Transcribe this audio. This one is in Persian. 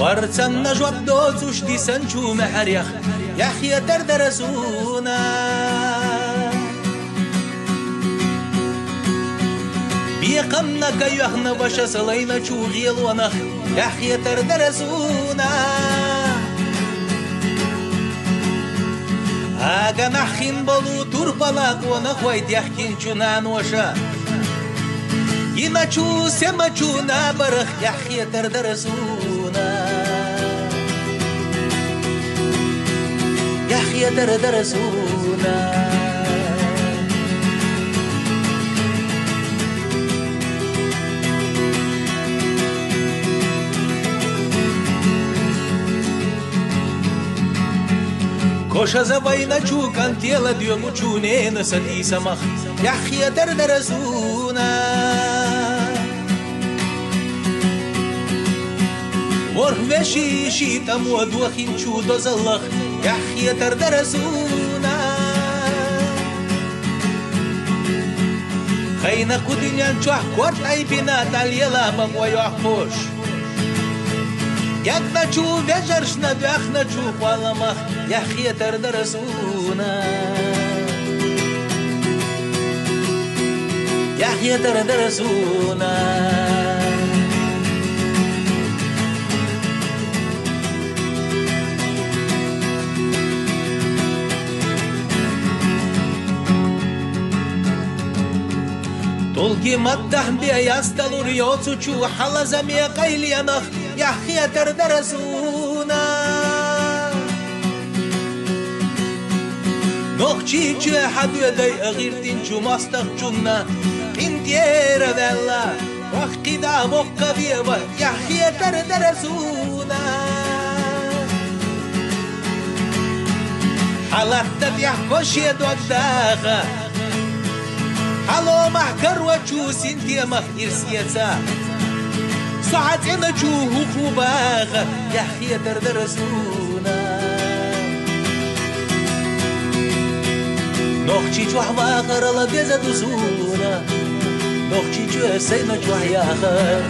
ورسن نجوب دوزوش دي سنجو محريخ يحيى تردرسونا بيقمنا كيوخنا باشا سلينا چو غيل ونخ يحيى تردرسونا آغا نحين بلو تربلاق ونخ ويد يحكين چونان وشا ينچو سمچو نابرخ يحيى تردرسونا يحيى تردرسونا كوشا زباينا چو كان تيلا ديومو چونين سدي سمخ يحيى تردرسونا ورفشي شيتم ودوخين چو دوزلخ يحيى تردرسونا خينا كودينيان چوح كورت اي بنا تاليلا بمو يوحفوش يكنا چو بجرشنا بيخنا چو قوالمخ يحيى تردرسونا يحيى تردرسونا تلقي مدح بيا يستلور يوتو چو حلا زمي قيل ينخ يحيى تردرسونا نوخشي چو حدو يدي اغيرتين چو مستخ چونا انتير دلا وقتي دا بوكا بيبا يحيى تردرسونا حلقت بيحكوش يدوك داخا حلو محكر وچو سنتي مخ إرسيتا ساعت انا چوه خوباغ يحيى تردرسونا نوخشي چوح واخر الله بيزا دوزونا نوخشي چوه سينا چوح ياخر